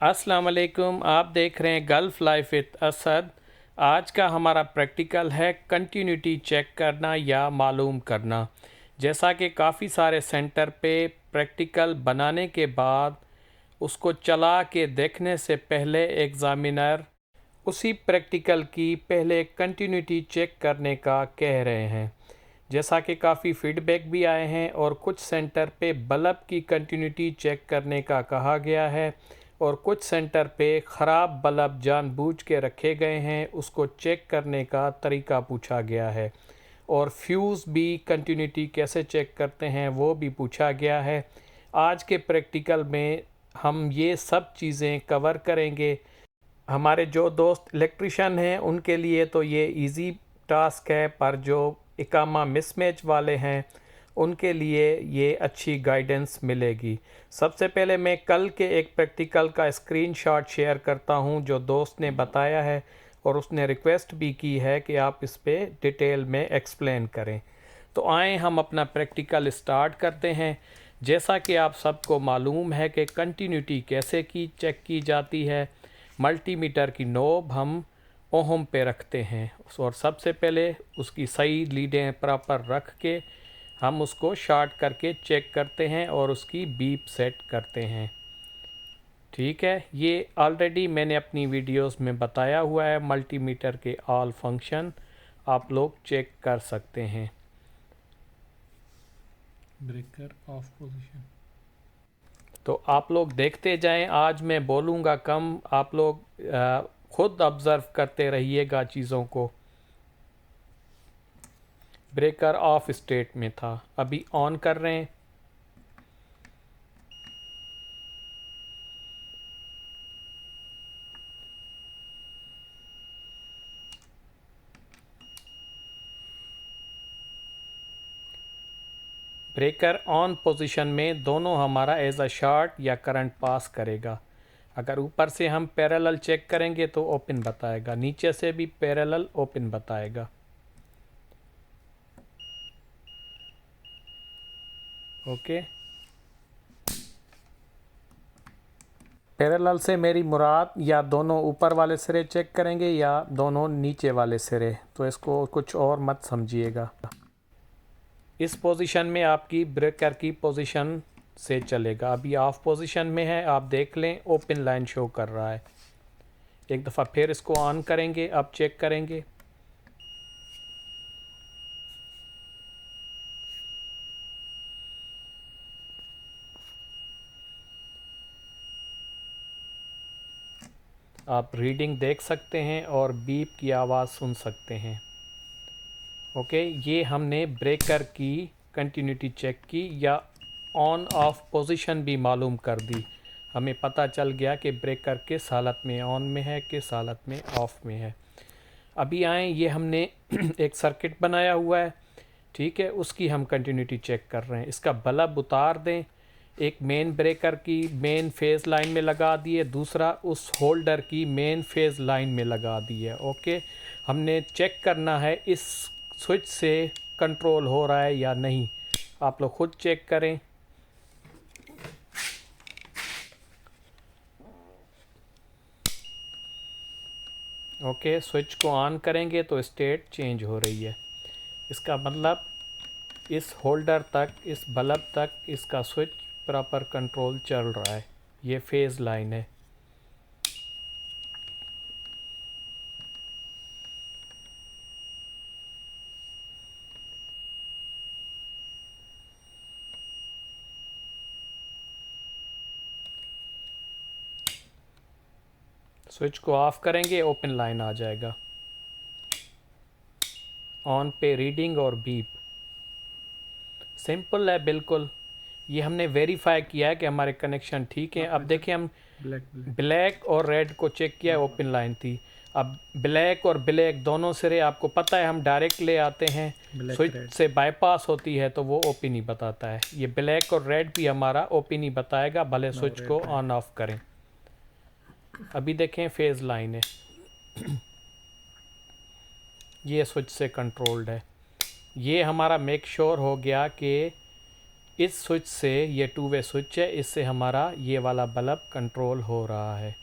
अस्सलाम वालेकुम। आप देख रहे हैं गल्फ़ लाइफ विद असद। आज का हमारा प्रैक्टिकल है कंटिन्यूटी चेक करना या मालूम करना। जैसा कि काफ़ी सारे सेंटर पे प्रैक्टिकल बनाने के बाद उसको चला के देखने से पहले एग्ज़ामिनर उसी प्रैक्टिकल की पहले कंटिन्यूटी चेक करने का कह रहे हैं। जैसा कि काफ़ी फीडबैक भी आए हैं और कुछ सेंटर पे बल्ब की कंटिन्यूटी चेक करने का कहा गया है और कुछ सेंटर पे ख़राब बल्ब जानबूझ के रखे गए हैं, उसको चेक करने का तरीका पूछा गया है। और फ्यूज़ भी कंटिन्यूटी कैसे चेक करते हैं वो भी पूछा गया है। आज के प्रैक्टिकल में हम ये सब चीज़ें कवर करेंगे। हमारे जो दोस्त इलेक्ट्रिशियन हैं उनके लिए तो ये इजी टास्क है, पर जो इकामा मिसमैच वाले हैं उनके लिए ये अच्छी गाइडेंस मिलेगी। सबसे पहले मैं कल के एक प्रैक्टिकल का स्क्रीनशॉट शेयर करता हूं जो दोस्त ने बताया है और उसने रिक्वेस्ट भी की है कि आप इस पे डिटेल में एक्सप्लेन करें। तो आए हम अपना प्रैक्टिकल स्टार्ट करते हैं। जैसा कि आप सबको मालूम है कि कंटिन्यूटी कैसे की चेक की जाती है। मल्टीमीटर की नोब हम ओहम पे रखते हैं और सबसे पहले उसकी सही लीडें प्रॉपर रख के हम उसको शॉर्ट करके चेक करते हैं और उसकी बीप सेट करते हैं। ठीक है, ये ऑलरेडी मैंने अपनी वीडियोस में बताया हुआ है। मल्टीमीटर के ऑल फंक्शन आप लोग चेक कर सकते हैं। Breaker of position. तो आप लोग देखते जाएं, आज मैं बोलूँगा कम, आप लोग खुद ऑब्ज़र्व करते रहिएगा चीज़ों को। ब्रेकर ऑफ स्टेट में था, अभी ऑन कर रहे हैं। ब्रेकर ऑन पोजीशन में दोनों हमारा एज अ शॉर्ट या करंट पास करेगा। अगर ऊपर से हम पैरेलल चेक करेंगे तो ओपन बताएगा, नीचे से भी पैरेलल ओपन बताएगा। ओके, पैरेलल से मेरी मुराद या दोनों ऊपर वाले सिरे चेक करेंगे या दोनों नीचे वाले सिरे, तो इसको कुछ और मत समझिएगा। इस पोजीशन में आपकी ब्रेकर की पोजीशन से चलेगा। अभी ऑफ पोजीशन में है, आप देख लें ओपन लाइन शो कर रहा है। एक दफ़ा फिर इसको ऑन करेंगे, अब चेक करेंगे। आप रीडिंग देख सकते हैं और बीप की आवाज़ सुन सकते हैं। ओके, ये हमने ब्रेकर की कंटिन्यूटी चेक की या ऑन ऑफ पोजीशन भी मालूम कर दी। हमें पता चल गया कि ब्रेकर किस हालत में ऑन में है, किस हालत में ऑफ में है। अभी आए, ये हमने एक सर्किट बनाया हुआ है, ठीक है, उसकी हम कंटिन्यूटी चेक कर रहे हैं। इसका बल्ब उतार दें, एक मेन ब्रेकर की मेन फेज़ लाइन में लगा दिए, दूसरा उस होल्डर की मेन फेज़ लाइन में लगा दिए। ओके, हमने चेक करना है इस स्विच से कंट्रोल हो रहा है या नहीं। आप लोग खुद चेक करें। ओके, स्विच को ऑन करेंगे तो स्टेट चेंज हो रही है। इसका मतलब इस होल्डर तक, इस बल्ब तक इसका स्विच प्रॉपर कंट्रोल चल रहा है। ये फेज़ लाइन है। स्विच को ऑफ करेंगे, ओपन लाइन आ जाएगा। ऑन पे रीडिंग और बीप। सिंपल है बिल्कुल। ये हमने वेरीफाई किया है कि हमारे कनेक्शन ठीक हैं। अब देखिए, हम ब्लैक ब्लैक ब्लैक और रेड को चेक किया, ओपन लाइन थी। अब ब्लैक और ब्लैक दोनों सिरे आपको पता है हम डायरेक्ट ले आते हैं, ब्लैक स्विच रेड। से बाईपास होती है तो वो ओपन ही बताता है। ये ब्लैक और रेड भी हमारा ओपन ही बताएगा, भले नो स्विच रेड को रेड। ऑन ऑफ करें। अभी देखें फेज़ लाइन है, ये स्विच से कंट्रोल्ड है। ये हमारा मेक श्योर हो गया कि इस स्विच से, ये टू वे स्विच है, इससे हमारा ये वाला बल्ब कंट्रोल हो रहा है।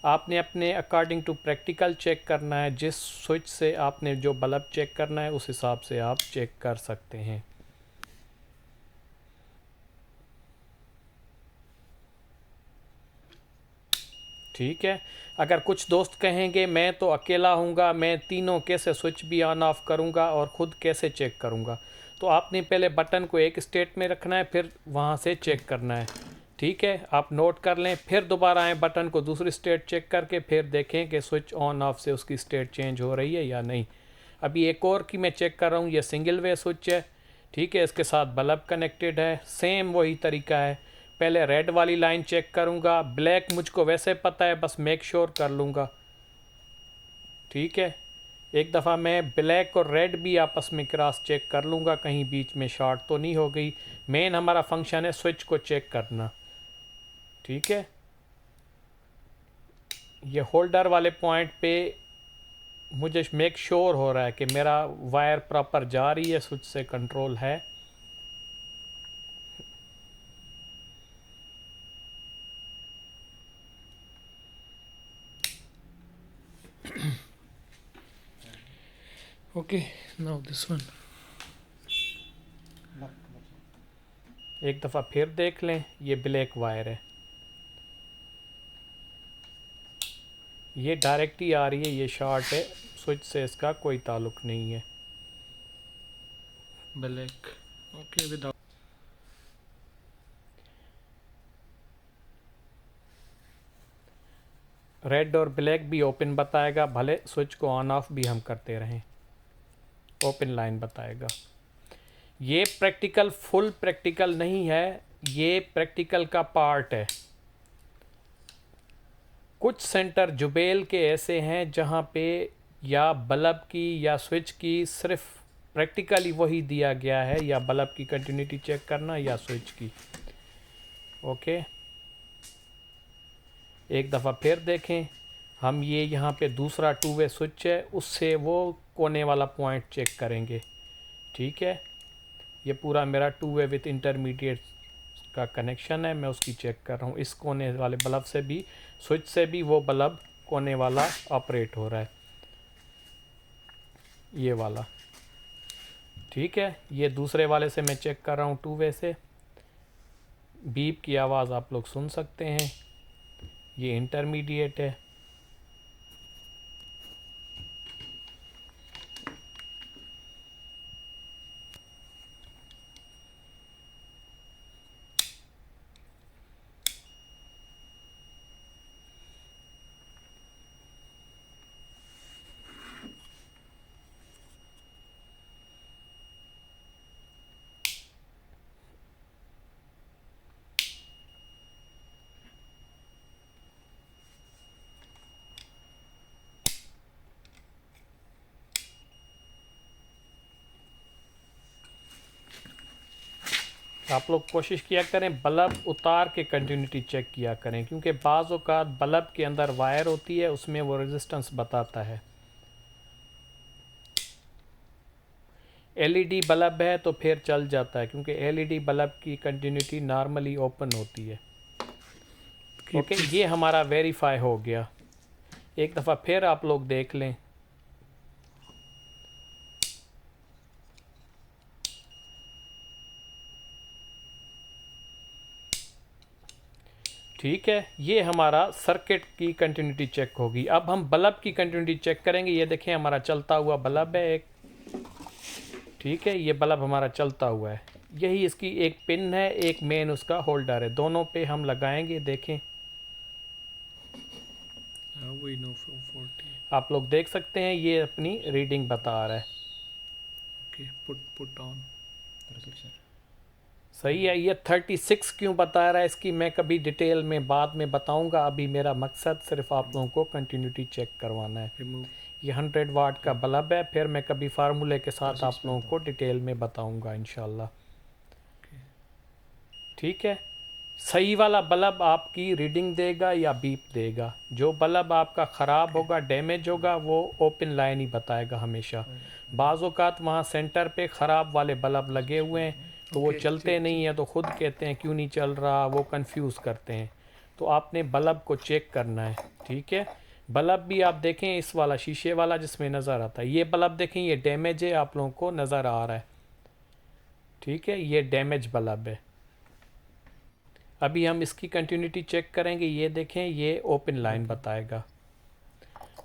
आपने अपने अकॉर्डिंग टू प्रैक्टिकल चेक करना है, जिस स्विच से आपने जो बल्ब चेक करना है उस हिसाब से आप चेक कर सकते हैं। ठीक है। अगर कुछ दोस्त कहेंगे मैं तो अकेला हूँगा, मैं तीनों कैसे स्विच भी ऑन ऑफ करूँगा और ख़ुद कैसे चेक करूँगा, तो आपने पहले बटन को एक स्टेट में रखना है, फिर वहाँ से चेक करना है। ठीक है, आप नोट कर लें, फिर दोबारा आएँ, बटन को दूसरी स्टेट चेक करके फिर देखें कि स्विच ऑन ऑफ से उसकी स्टेट चेंज हो रही है या नहीं। अभी एक और की मैं चेक कर रहा हूँ, ये सिंगल वे स्विच है। ठीक है, इसके साथ बल्ब कनेक्टेड है, सेम वही तरीका है। पहले रेड वाली लाइन चेक करूँगा, ब्लैक मुझको वैसे पता है, बस मेक श्योर कर लूँगा। ठीक है, एक दफ़ा मैं ब्लैक और रेड भी आपस में क्रॉस चेक कर लूँगा, कहीं बीच में शॉर्ट तो नहीं हो गई। मेन हमारा फंक्शन है स्विच को चेक करना। ठीक है, ये होल्डर वाले पॉइंट पे मुझे मेक श्योर हो रहा है कि मेरा वायर प्रॉपर जा रही है, स्विच से कंट्रोल है। Okay, now this one. एक दफ़ा फिर देख लें, ये ब्लैक वायर है, ये डायरेक्ट ही आ रही है, ये शॉर्ट है, स्विच से इसका कोई ताल्लुक नहीं है। Black. Okay, without. रेड और ब्लैक भी ओपन बताएगा, भले स्विच को ऑन ऑफ भी हम करते रहें, ओपन लाइन बताएगा। ये प्रैक्टिकल फुल प्रैक्टिकल नहीं है, ये प्रैक्टिकल का पार्ट है। कुछ सेंटर जुबेल के ऐसे हैं जहाँ पे या बल्ब की या स्विच की सिर्फ प्रैक्टिकली वही दिया गया है, या बल्ब की कंटिन्यूटी चेक करना या स्विच की। ओके, एक दफ़ा फिर देखें, हम ये यहाँ पे दूसरा टू वे स्विच है, उससे वो कोने वाला पॉइंट चेक करेंगे। ठीक है, ये पूरा मेरा टू वे विथ इंटरमीडिएट का कनेक्शन है, मैं उसकी चेक कर रहा हूँ। इस कोने वाले बल्ब से भी, स्विच से भी वो बल्ब कोने वाला ऑपरेट हो रहा है, ये वाला। ठीक है, ये दूसरे वाले से मैं चेक कर रहा हूँ टू वे से। बीप की आवाज़ आप लोग सुन सकते हैं, ये इंटरमीडिएट है। आप लोग कोशिश किया करें बल्ब उतार के कंटिन्यूटी चेक किया करें, क्योंकि बाज़ औक़ात बल्ब के अंदर वायर होती है, उसमें वो रेजिस्टेंस बताता है। एलईडी बल्ब है तो फिर चल जाता है, क्योंकि एलईडी बल्ब की कंटिन्यूटी नॉर्मली ओपन होती है। ओके, ये हमारा वेरीफाई हो गया। एक दफ़ा फिर आप लोग देख लें, ठीक है, ये हमारा सर्किट की कंटिन्यूटी चेक होगी। अब हम बल्ब की कंटिन्यूटी चेक करेंगे। ये देखें, हमारा चलता हुआ बल्ब है एक। ठीक है, ये बल्ब हमारा चलता हुआ है, यही इसकी एक पिन है, एक मेन उसका होल्डर है, दोनों पे हम लगाएंगे। देखें, We know from 40. आप लोग देख सकते हैं, ये अपनी रीडिंग बता रहा है। Okay, put on. सही है। ये 36 क्यों बता रहा है, इसकी मैं कभी डिटेल में बाद में बताऊंगा। अभी मेरा मकसद सिर्फ आप लोगों को कंटिन्यूटी चेक करवाना है। Remove. ये 100 वाट का बल्ब है, फिर मैं कभी फार्मूले के साथ आप लोगों को डिटेल में बताऊंगा इंशाल्लाह। ठीक है, सही वाला बल्ब आपकी रीडिंग देगा या बीप देगा। जो बल्ब आपका ख़राब होगा, डैमेज होगा, वो ओपन लाइन ही बताएगा हमेशा। बाज़ औक़ात वहाँ सेंटर पे ख़राब वाले बल्ब लगे हुए हैं, तो वो Okay, चलते ठीक, नहीं हैं, तो ख़ुद कहते हैं क्यों नहीं चल रहा, वो कंफ्यूज करते हैं। तो आपने बल्ब को चेक करना है, ठीक है। बल्ब भी आप देखें, इस वाला शीशे वाला जिसमें नज़र आता है, ये बल्ब देखें, ये डैमेज है, आप लोगों को नज़र आ रहा है, ठीक है, ये डैमेज बल्ब है। अभी हम इसकी कंटिन्यूटी चेक करेंगे, ये देखें, ये ओपन लाइन बताएगा।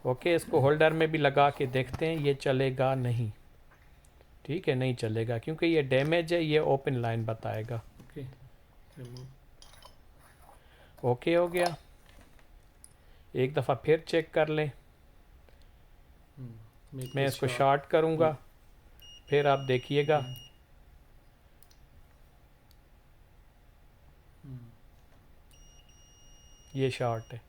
ओके, इसको होल्डर में भी लगा के देखते हैं, ये चलेगा नहीं, ठीक है, नहीं चलेगा क्योंकि ये डैमेज है, ये ओपन लाइन बताएगा। okay, remove. ओके हो गया। एक दफ़ा फिर चेक कर लें, Make मैं this इसको sharp. शॉर्ट करूँगा, फिर आप देखिएगा। ये शॉर्ट है।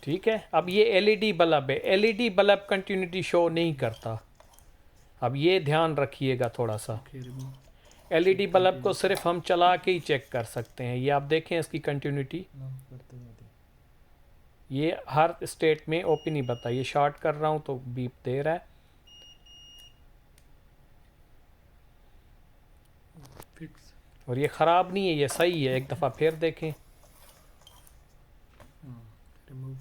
ठीक है, अब ये एलईडी बल्ब है, एलईडी बल्ब कंटिन्यूटी शो नहीं करता। अब ये ध्यान रखिएगा थोड़ा सा। Okay, remove. एलईडी बल्ब को सिर्फ हम चला के ही चेक कर सकते हैं। ये आप देखें इसकी कंटिन्यूटी, ये हर स्टेट में ओपन ही बता, ये शॉर्ट कर रहा हूँ तो बीप दे रहा है। Fix. और ये ख़राब नहीं है, ये सही है। एक दफ़ा फिर देखें, Remove.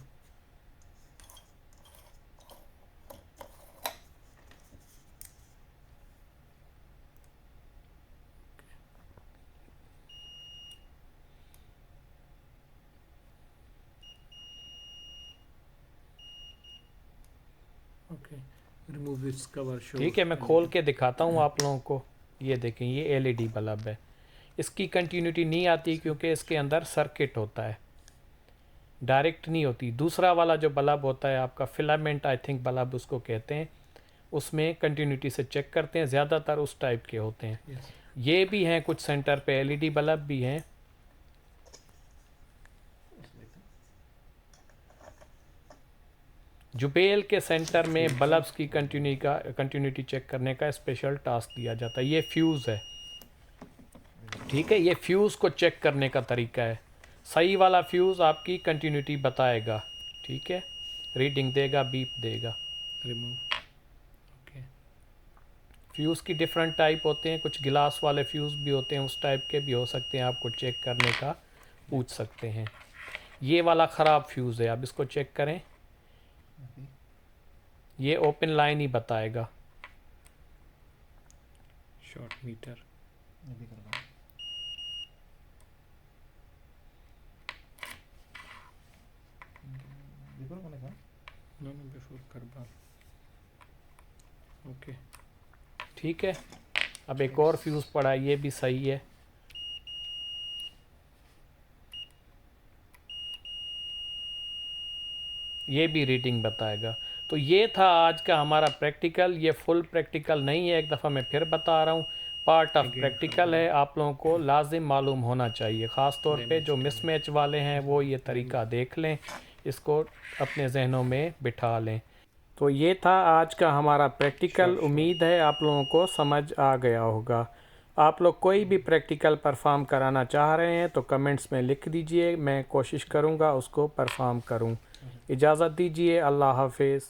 Okay, remove this cover. Show. ठीक है, मैं खोल के दिखाता हूँ आप लोगों को। ये देखें, ये एलईडी बल्ब है, इसकी कंटिन्यूटी नहीं आती क्योंकि इसके अंदर सर्किट होता है, डायरेक्ट नहीं होती। दूसरा वाला जो बल्ब होता है आपका, फिलामेंट आई थिंक बल्ब उसको कहते हैं, उसमें कंटिन्यूटी से चेक करते हैं, ज़्यादातर उस टाइप के होते हैं। Yes. ये भी हैं कुछ सेंटर पे एलईडी बल्ब भी हैं। जुबेल के सेंटर में बल्ब्स की कंटिन्यूटी चेक करने का स्पेशल टास्क दिया जाता है। ये फ्यूज़ है, ठीक है, ये फ्यूज़ को चेक करने का तरीका है। सही वाला फ्यूज़ आपकी कंटिन्यूटी बताएगा, ठीक है, रीडिंग देगा, बीप देगा। Remove. Okay. फ्यूज़ की डिफरेंट टाइप होते हैं, कुछ गिलास वाले फ्यूज़ भी होते हैं, उस टाइप के भी हो सकते हैं। आपको चेक करने का पूछ सकते हैं। ये वाला ख़राब फ्यूज़ है, आप इसको चेक करें, ये ओपन लाइन ही बताएगा। Short meter. No, before Karbal. Okay. ठीक है, अब एक और फ्यूज़ पड़ा है, ये भी सही है। ये भी रीडिंग बताएगा। तो ये था आज का हमारा प्रैक्टिकल। ये फुल प्रैक्टिकल नहीं है, एक दफ़ा मैं फिर बता रहा हूँ, पार्ट ऑफ प्रैक्टिकल है, आप लोगों को लाजिम मालूम होना चाहिए। ख़ास तौर पे जो मिसमैच वाले हैं वो ये तरीका देख लें, इसको अपने जहनों में बिठा लें। तो ये था आज का हमारा प्रैक्टिकल। उम्मीद है आप लोगों को समझ आ गया होगा। आप लोग कोई भी प्रैक्टिकल परफॉर्म कराना चाह रहे हैं तो कमेंट्स में लिख दीजिए, मैं कोशिश करूँगा उसको परफॉर्म करूँ। इजाज़त दीजिए, अल्लाह हाफिज़।